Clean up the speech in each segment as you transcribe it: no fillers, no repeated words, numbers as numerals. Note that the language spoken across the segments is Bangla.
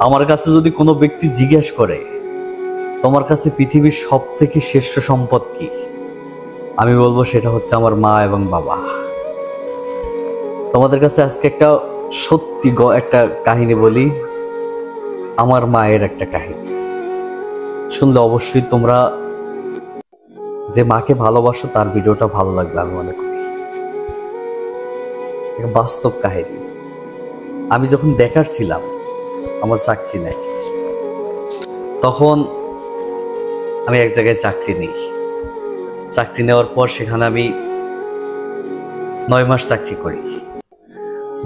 আমার কাছে যদি কোনো ব্যক্তি জিজ্ঞেস করে তোমার কাছে পৃথিবীর সব থেকে শ্রেষ্ঠ সম্পদ কি, আমি বলবো সেটা হচ্ছে আমার মা এবং বাবা। তোমাদের কাছে আজকে একটা সত্যি একটা কাহিনী বলি, আমার মায়ের একটা কাহিনী। শুনলে অবশ্যই তোমরা যে মাকে ভালোবাসো তার ভিডিওটা ভালো লাগবে আমি মনে করি। বাস্তব কাহিনী। আমি যখন বেকার ছিলাম, আমার চাকরি নেই, তখন আমি এক জায়গায় চাকরি নিই। চাকরি নেওয়ার পর সেখানে আমি 9 মাস চাকরি করি।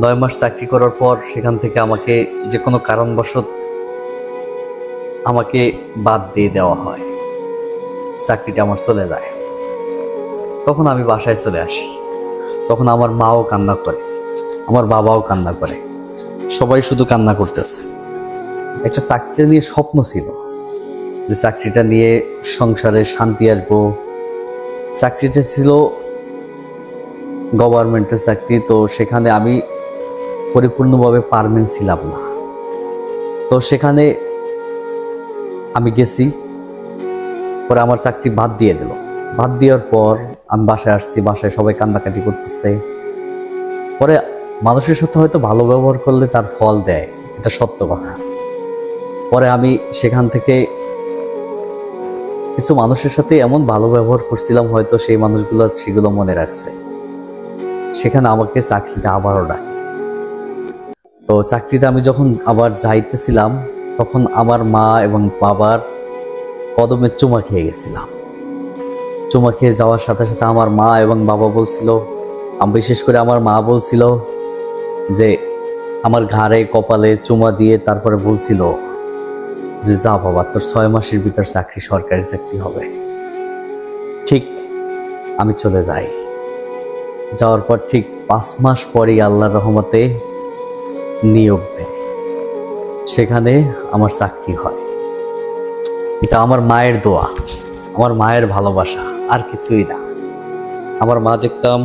9 মাস চাকরি করার পর সেখান থেকে আমাকে যে কোনো কারণবশত আমাকে বাদ দিয়ে দেওয়া হয়, চাকরিটা আমার চলে যায়। তখন আমি বাসায় চলে আসি। তখন আমার মাও কান্না করে, আমার বাবাও কান্না করে, সবাই শুধু কান্না করতেছে। একটা চাকরিটা নিয়ে স্বপ্ন ছিল যে চাকরিটা নিয়ে সংসারে শান্তি আসবো। চাকরিটা ছিল গভর্নমেন্টের চাকরি, তো সেখানে আমি পরিপূর্ণভাবে পারমানেন্ট ছিলাম না। তো সেখানে আমি গেছি, পরে আমার চাকরি বাদ দিয়ে দিল। বাদ দেওয়ার পর আমি বাসায় আসছি, বাসায় সবাই কান্নাকাটি করতেছে। পরে মানুষের সাথে হয়তো ভালো ব্যবহার করলে তার ফল দেয়, এটা সত্য কথা। পরে আমি সেখান থেকে কিছু মানুষের সাথে এমন ভালো ব্যবহার করছিলাম, হয়তো সেই মানুষগুলো সেগুলো মনে রাখছে। সেখানে আমাকে চাকরিতে আবারও ডাকে। তো চাকরিতে আমি যখন আবার যাইতেছিলাম, তখন আমার মা এবং বাবার কদমে চুমা খেয়ে গেছিলাম। চুমা খেয়ে যাওয়ার সাথে সাথে আমার মা এবং বাবা বলছিল, বিশেষ করে আমার মা বলছিল যে আমার ঘাড়ে কপালে চুমা দিয়ে তারপরে বলছিল যে যা বাবা, তোর 6 মাসের ভিতর চাকরি, সরকারি চাকরি হবে। ঠিক আমি চলে যাই। যাওয়ার পর ঠিক 5 মাস পরেই আল্লাহর রহমতে নিয়োগ দেয়, সেখানে আমার চাকরি হয়। এটা আমার মায়ের দোয়া, আমার মায়ের ভালোবাসা, আর কিছুই না। আমার মা দেখতাম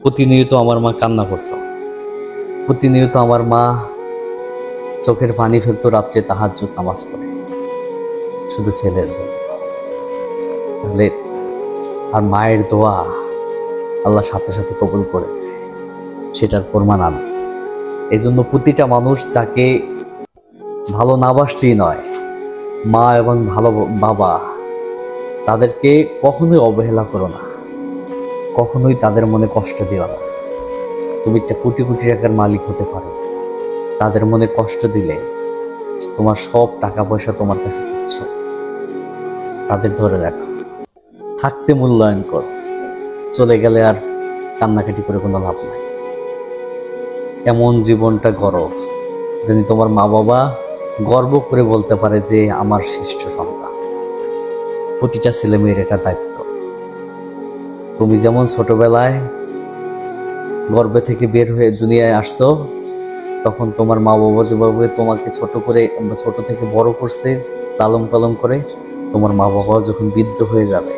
প্রতিনিয়ত আমার মা কান্না করত, প্রতিনিয়ত আমার মা চোখের পানি ফেলতো রাত্রে তাহাজ্জুদ নামাজ পড়ে শুধু ছেলের জন্য। তাহলে আর মায়ের দোয়া আল্লাহ সাথে সাথে কবুল করে দেয়, সেটার প্রমাণ আমি। এই জন্য প্রতিটা মানুষ যাকে ভালো না বাসলেই নয়, মা এবং ভালো বাবা, তাদেরকে কখনোই অবহেলা করো না, কখনোই তাদের মনে কষ্ট দিও না। তুমি একটা কোটি কোটি টাকার মালিক হতে পারো, তাদের মনে কষ্ট দিলে তোমার সব টাকা পয়সা তোমার কাছে তুচ্ছ। তাদের ধরে রাখো, থাকতে মূল্যায়ন করো, চলে গেলে আর কান্নাকাটি করে কোনো লাভ নাই। এমন জীবনটা গড়ো যেন তোমার মা বাবা গর্ব করে বলতে পারে যে আমার শ্রেষ্ঠ সন্তান। প্রতিটা ছেলে মেয়ের এটা দায়িত্ব। তুমি যেমন ছোটবেলায় গর্ভে থেকে বের হয়ে দুনিয়ায় আসছো, তখন তোমার মা বাবা যেভাবে তোমাকে ছোট থেকে বড় করছে, লালন পালন করে, তোমার মা বাবাও যখন বৃদ্ধ হয়ে যাবে,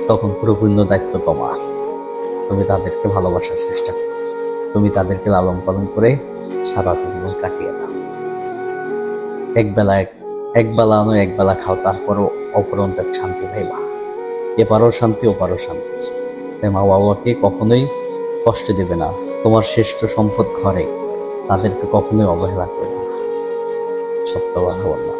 তখন পুরোপূর্ণ দায়িত্ব তোমার। তুমি তাদেরকে ভালোবাসার চেষ্টা করো, তুমি তাদেরকে লালন পালন করে সারাটা জীবন কাটিয়ে দাও। একবেলা নয়, একবেলা খাও, তারপরও অপরন্ত শান্তি পাইবা। এপারও শান্তি, ওপারও শান্তি। তাই মা বাবাকে কখনোই কষ্ট দেবে না। তোমার শ্রেষ্ঠ সম্পদ ঘরে, তাদেরকে কখনোই অবহেলা করবে না। সত্য কথা বললাম।